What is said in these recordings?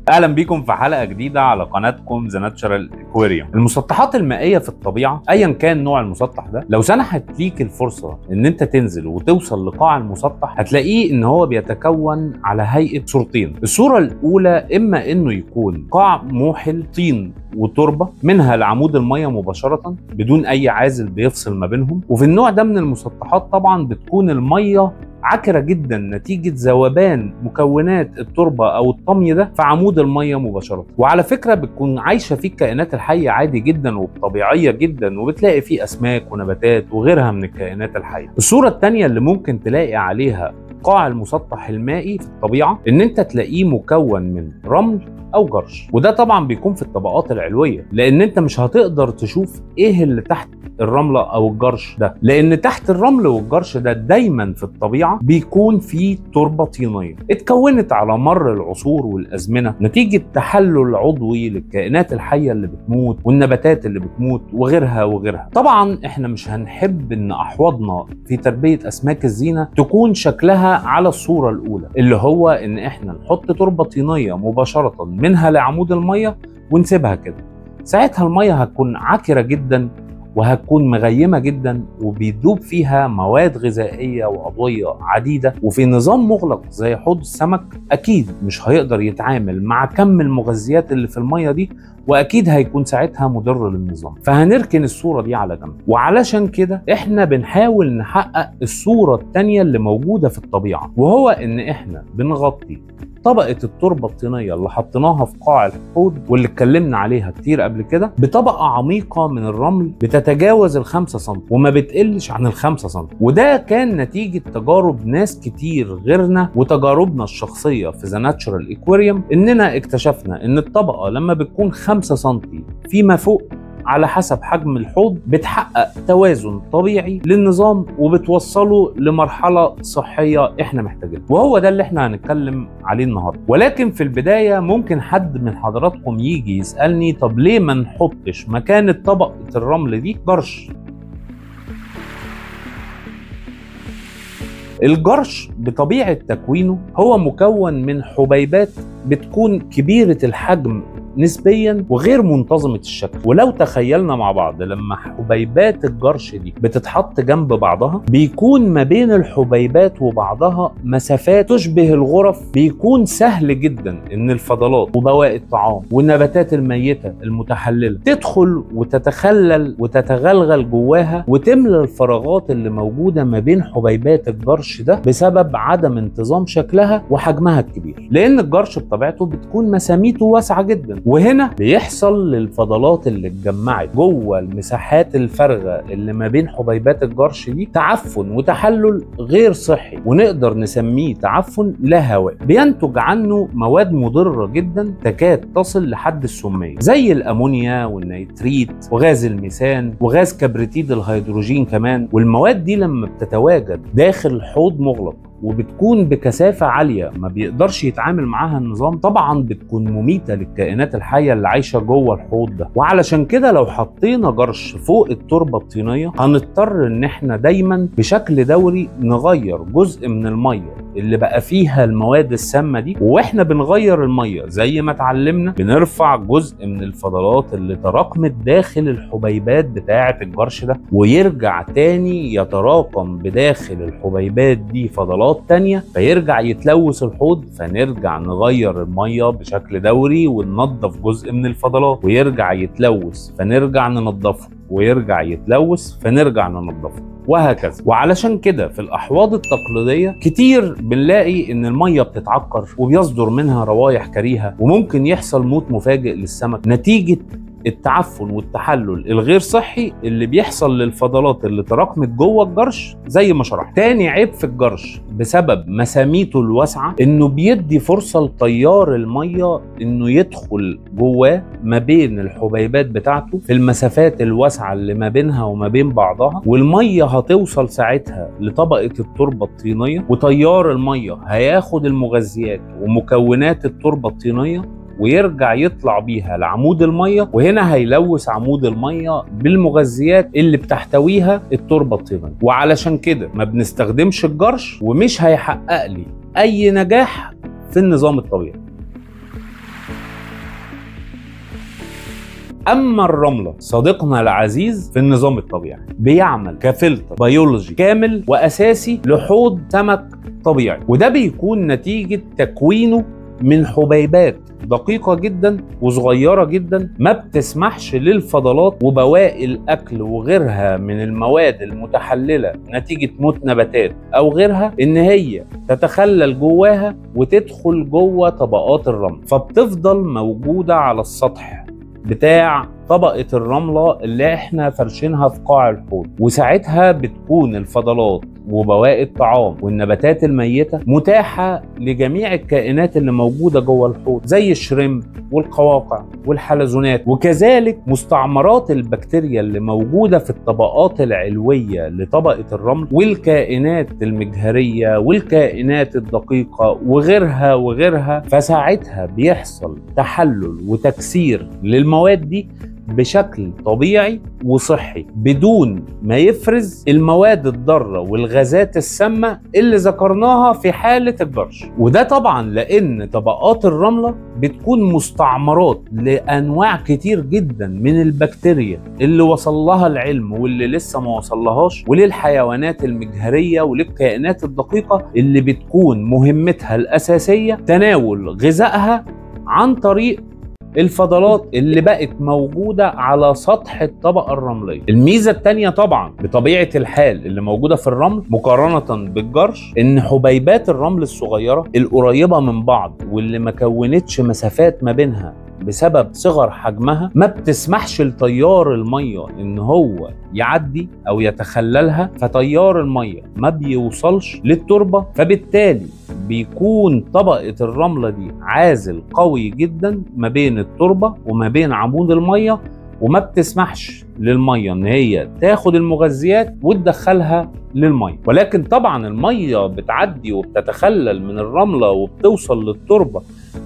اهلا بيكم في حلقه جديده على قناتكم ذا ناتشرال اكواريوم. المسطحات المائيه في الطبيعه ايا كان نوع المسطح ده، لو سنحت ليك الفرصه ان انت تنزل وتوصل لقاع المسطح هتلاقيه ان هو بيتكون على هيئه صورتين. الصوره الاولى اما انه يكون قاع موحل طين وتربه منها لعمود الميه مباشره بدون اي عازل بيفصل ما بينهم، وفي النوع ده من المسطحات طبعا بتكون الميه عكرة جدا نتيجة ذوبان مكونات التربة أو الطمي ده في عمود المية مباشرة. وعلى فكرة بتكون عايشة فيه الكائنات الحية عادي جدا وطبيعية جدا، وبتلاقي فيه أسماك ونباتات وغيرها من الكائنات الحية. الصورة التانية اللي ممكن تلاقي عليها قاع المسطح المائي في الطبيعة إن أنت تلاقيه مكون من رمل أو جرش، وده طبعا بيكون في الطبقات العلوية، لأن أنت مش هتقدر تشوف إيه اللي تحت الرملة أو الجرش ده، لأن تحت الرمل والجرش ده دايما في الطبيعة بيكون في تربة طينية اتكونت على مر العصور والأزمنة نتيجة تحلل عضوي للكائنات الحية اللي بتموت والنباتات اللي بتموت وغيرها وغيرها. طبعا احنا مش هنحب ان أحواضنا في تربية أسماك الزينة تكون شكلها على الصورة الأولى، اللي هو ان احنا نحط تربة طينية مباشرة منها لعمود المية ونسيبها كده. ساعتها المية هتكون عكرة جدا وهتكون مغيمة جدا وبيدوب فيها مواد غذائية وعضوية عديدة، وفي نظام مغلق زي حوض السمك أكيد مش هيقدر يتعامل مع كم المغذيات اللي في المية دي، وأكيد هيكون ساعتها مضر للنظام. فهنركن الصورة دي على جنب، وعلشان كده احنا بنحاول نحقق الصورة التانية اللي موجودة في الطبيعة، وهو ان احنا بنغطي طبقة التربة الطينية اللي حطيناها في قاع الحوض واللي اتكلمنا عليها كتير قبل كده بطبقة عميقة من الرمل بتتجاوز ال5 سم وما بتقلش عن ال5 سم. وده كان نتيجة تجارب ناس كتير غيرنا وتجاربنا الشخصية في ذا ناتشرال اكواريوم، اننا اكتشفنا ان الطبقة لما بتكون 5 سم فيما فوق على حسب حجم الحوض بتحقق توازن طبيعي للنظام وبتوصله لمرحلة صحية احنا محتاجينها، وهو ده اللي احنا هنتكلم عليه النهارده. ولكن في البداية ممكن حد من حضراتكم يجي يسألني طب ليه ما نحطش مكان طبقة الرمل دي جرش؟ الجرش بطبيعة تكوينه هو مكون من حبيبات بتكون كبيرة الحجم نسبيا وغير منتظمة الشكل. ولو تخيلنا مع بعض لما حبيبات الجرش دي بتتحط جنب بعضها بيكون ما بين الحبيبات وبعضها مسافات تشبه الغرف، بيكون سهل جدا ان الفضلات وبواقي الطعام والنباتات الميتة المتحللة تدخل وتتخلل وتتغلغل جواها وتملى الفراغات اللي موجودة ما بين حبيبات الجرش ده بسبب عدم انتظام شكلها وحجمها الكبير، لان الجرش بطبيعته بتكون مساميته واسعة جدا، وهنا بيحصل للفضلات اللي اتجمعت جوه المساحات الفارغه اللي ما بين حبيبات الجرش دي تعفن وتحلل غير صحي، ونقدر نسميه تعفن لا هوائي بينتج عنه مواد مضره جدا تكاد تصل لحد السميه زي الامونيا والنيتريت وغاز الميثان وغاز كبريتيد الهيدروجين كمان. والمواد دي لما بتتواجد داخل حوض مغلق وبتكون بكثافة عالية ما بيقدرش يتعامل معاها النظام، طبعا بتكون مميتة للكائنات الحية اللي عايشة جوه الحوض ده. وعلشان كده لو حطينا جرش فوق التربة الطينية هنضطر ان احنا دايما بشكل دوري نغير جزء من المية اللي بقى فيها المواد السامة دي، واحنا بنغير المية زي ما اتعلمنا بنرفع جزء من الفضلات اللي تراكمت داخل الحبيبات بتاعة الجرش ده، ويرجع تاني يتراكم بداخل الحبيبات دي فضلات تانية فيرجع يتلوث الحوض، فنرجع نغير المية بشكل دوري وننظف جزء من الفضلات ويرجع يتلوث فنرجع ننظفه ويرجع يتلوث فنرجع ننظفه وهكذا. وعلشان كده في الأحواض التقليدية كتير بنلاقي إن المية بتتعكر وبيصدر منها روايح كريهة وممكن يحصل موت مفاجئ للسمك نتيجة التعفن والتحلل الغير صحي اللي بيحصل للفضلات اللي تراكمت جوه الجرش زي ما شرحت. تاني عيب في الجرش بسبب مساميته الواسعه انه بيدي فرصه لتيار الميه انه يدخل جواه ما بين الحبيبات بتاعته في المسافات الواسعه اللي ما بينها وما بين بعضها، والميه هتوصل ساعتها لطبقه التربه الطينيه وتيار الميه هياخد المغذيات ومكونات التربه الطينيه ويرجع يطلع بيها لعمود الميه، وهنا هيلوث عمود الميه بالمغذيات اللي بتحتويها التربه الطينيه. وعلشان كده ما بنستخدمش الجرش ومش هيحقق لي اي نجاح في النظام الطبيعي. اما الرمله صديقنا العزيز في النظام الطبيعي، بيعمل كفلتر بيولوجي كامل واساسي لحوض سمك طبيعي، وده بيكون نتيجه تكوينه من حبيبات دقيقة جدا وصغيرة جدا ما بتسمحش للفضلات وبواقي الأكل وغيرها من المواد المتحللة نتيجة موت نباتات أو غيرها إن هي تتخلل جواها وتدخل جوه طبقات الرمل، فبتفضل موجودة على السطح بتاع طبقة الرملة اللي احنا فرشينها في قاع الحوض، وساعتها بتكون الفضلات وبواقي الطعام والنباتات الميتة متاحة لجميع الكائنات اللي موجودة جوه الحوض زي الشريمب والقواقع والحلزونات، وكذلك مستعمرات البكتيريا اللي موجودة في الطبقات العلوية لطبقة الرمل والكائنات المجهرية والكائنات الدقيقة وغيرها. فساعتها بيحصل تحلل وتكسير للمواد دي بشكل طبيعي وصحي بدون ما يفرز المواد الضارة والغازات السامة اللي ذكرناها في حالة الجرش. وده طبعا لأن طبقات الرملة بتكون مستعمرات لأنواع كتير جدا من البكتيريا اللي وصل لها العلم واللي لسه ما وصلهاش، وللحيوانات المجهرية وللكائنات الدقيقة اللي بتكون مهمتها الأساسية تناول غذائها عن طريق الفضلات اللي بقت موجودة على سطح الطبقة الرملية. الميزة التانية طبعا بطبيعة الحال اللي موجودة في الرمل مقارنة بالجرش ان حبيبات الرمل الصغيرة القريبة من بعض واللي ما كونتش مسافات ما بينها بسبب صغر حجمها ما بتسمحش لتيار المية ان هو يعدي او يتخللها، فتيار المية ما بيوصلش للتربة، فبالتالي بيكون طبقة الرملة دي عازل قوي جدا ما بين التربة وما بين عمود المية، وما بتسمحش للمية ان هي تاخد المغذيات وتدخلها للمية. ولكن طبعا المية بتعدي وبتتخلل من الرملة وبتوصل للتربة،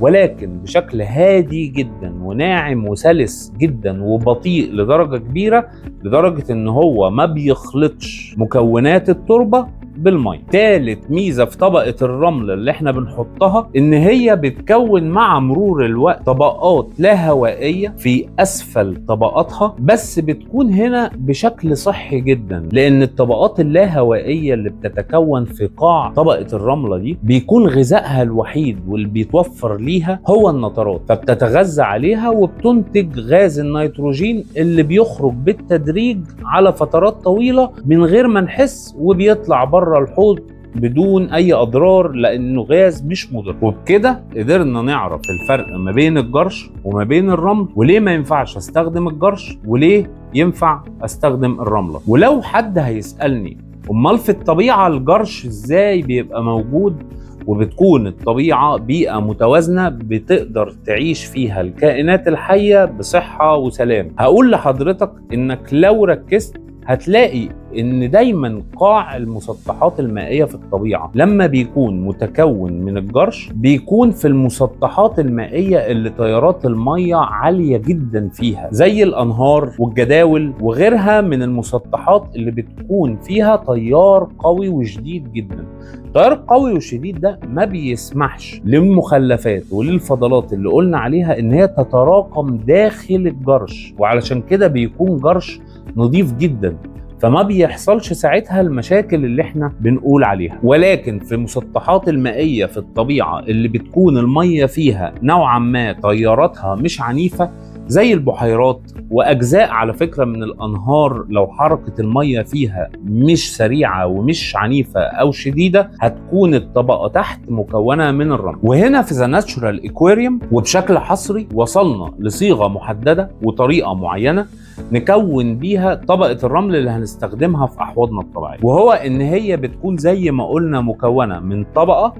ولكن بشكل هادي جدا وناعم وسلس جدا وبطيء لدرجة كبيرة، لدرجة ان هو ما بيخلطش مكونات التربة بالمية. ثالث ميزة في طبقة الرمل اللي احنا بنحطها ان هي بتكون مع مرور الوقت طبقات لا هوائية في اسفل طبقاتها، بس بتكون هنا بشكل صحي جدا، لان الطبقات اللا هوائية اللي بتتكون في قاع طبقة الرملة دي بيكون غذائها الوحيد واللي بيتوفر ليها هو النترات، فبتتغذى عليها وبتنتج غاز النيتروجين اللي بيخرج بالتدريج على فترات طويلة من غير ما نحس وبيطلع بره الحوض بدون اي اضرار لانه غاز مش مضر. وبكده قدرنا نعرف الفرق ما بين الجرش وما بين الرمل، وليه ما ينفعش استخدم الجرش وليه ينفع استخدم الرملة. ولو حد هيسألني امال في الطبيعة الجرش ازاي بيبقى موجود وبتكون الطبيعة بيئة متوازنة بتقدر تعيش فيها الكائنات الحية بصحة وسلام، هقول لحضرتك انك لو ركزت هتلاقي ان دايما قاع المسطحات المائية في الطبيعة لما بيكون متكون من الجرش بيكون في المسطحات المائية اللي تيارات المية عالية جدا فيها، زي الانهار والجداول وغيرها من المسطحات اللي بتكون فيها تيار قوي وشديد جدا. التيار القوي والشديد ده ما بيسمحش للمخلفات وللفضلات اللي قلنا عليها ان هي تتراكم داخل الجرش، وعلشان كده بيكون جرش نظيف جدا، فما بيحصلش ساعتها المشاكل اللي احنا بنقول عليها. ولكن في المسطحات المائية في الطبيعة اللي بتكون المية فيها نوعا ما تياراتها مش عنيفة زي البحيرات واجزاء على فكرة من الانهار، لو حركة المية فيها مش سريعة ومش عنيفة او شديدة هتكون الطبقة تحت مكونة من الرمل. وهنا في ذا ناتشورال اكواريوم وبشكل حصري وصلنا لصيغة محددة وطريقة معينة نكون بيها طبقة الرمل اللي هنستخدمها في احواضنا الطبيعية، وهو ان هي بتكون زي ما قلنا مكونة من طبقة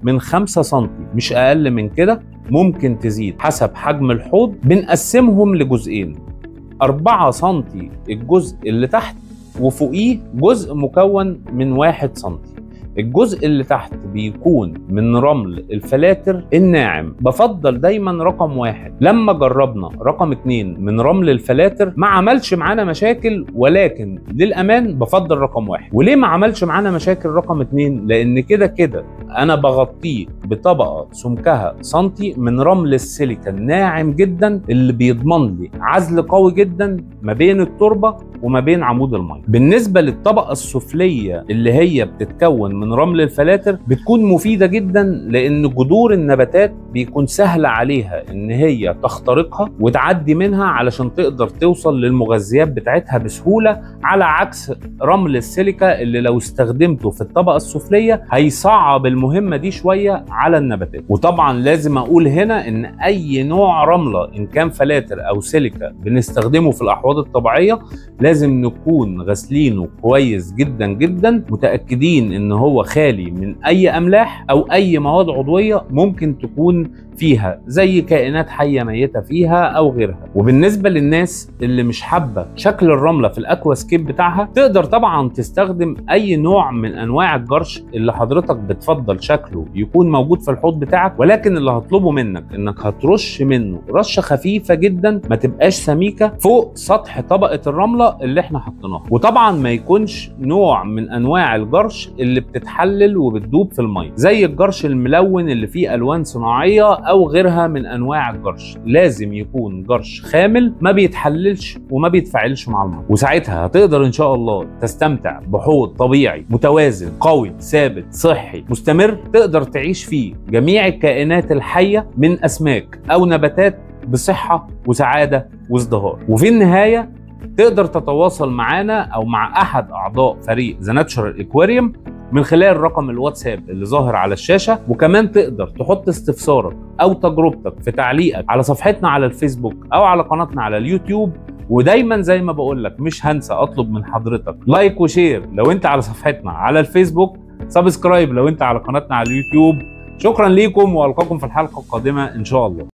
من 5 سم مش اقل من كده، ممكن تزيد حسب حجم الحوض. بنقسمهم لجزئين، 4 سم الجزء اللي تحت وفوقيه جزء مكون من 1 سم. الجزء اللي تحت بيكون من رمل الفلاتر الناعم، بفضل دايما رقم 1. لما جربنا رقم 2 من رمل الفلاتر ما عملش معانا مشاكل، ولكن للأمان بفضل رقم 1. وليه ما عملش معانا مشاكل رقم 2؟ لأن كده انا بغطيه بطبقه سمكها سنتي من رمل السيليكا الناعم جدا اللي بيضمن لي عزل قوي جدا ما بين التربه وما بين عمود الميه. بالنسبه للطبقه السفليه اللي هي بتتكون من رمل الفلاتر بتكون مفيده جدا، لان جذور النباتات بيكون سهل عليها ان هي تخترقها وتعدي منها علشان تقدر توصل للمغذيات بتاعتها بسهوله، على عكس رمل السيليكا اللي لو استخدمته في الطبقه السفليه هيصعب المهمه دي شويه على النباتات. وطبعا لازم اقول هنا ان اي نوع رمله ان كان فلاتر او سيليكا بنستخدمه في الاحواض الطبيعيه لازم نكون غاسلينه كويس جدا جدا، متاكدين ان هو خالي من اي املاح او اي مواد عضويه ممكن تكون فيها زي كائنات حيه ميته فيها او غيرها. وبالنسبه للناس اللي مش حابه شكل الرمله في الاكواسكيب بتاعها، تقدر طبعا تستخدم اي نوع من انواع الجرش اللي حضرتك بتفضل شكله يكون موجود في الحوض بتاعك، ولكن اللي هطلبه منك انك هترش منه رشه خفيفه جدا ما تبقاش سميكه فوق سطح طبقه الرمله اللي احنا حطيناها. وطبعا ما يكونش نوع من انواع الجرش اللي بتتحلل وبتدوب في الميه زي الجرش الملون اللي فيه الوان صناعيه او غيرها من انواع الجرش. لازم يكون جرش خامل ما بيتحللش وما بيتفاعلش مع الميه، وساعتها هتقدر ان شاء الله تستمتع بحوض طبيعي متوازن قوي ثابت صحي مستمر، تقدر تعيش فيه جميع الكائنات الحيه من اسماك او نباتات بصحه وسعاده وازدهار. وفي النهايه تقدر تتواصل معانا او مع احد اعضاء فريق ذا ناتشورال اكواريوم من خلال رقم الواتساب اللي ظاهر على الشاشة، وكمان تقدر تحط استفسارك أو تجربتك في تعليقك على صفحتنا على الفيسبوك أو على قناتنا على اليوتيوب. ودايما زي ما بقولك مش هنسى أطلب من حضرتك لايك وشير لو أنت على صفحتنا على الفيسبوك، سبسكرايب لو أنت على قناتنا على اليوتيوب. شكرا ليكم وألقاكم في الحلقة القادمة إن شاء الله.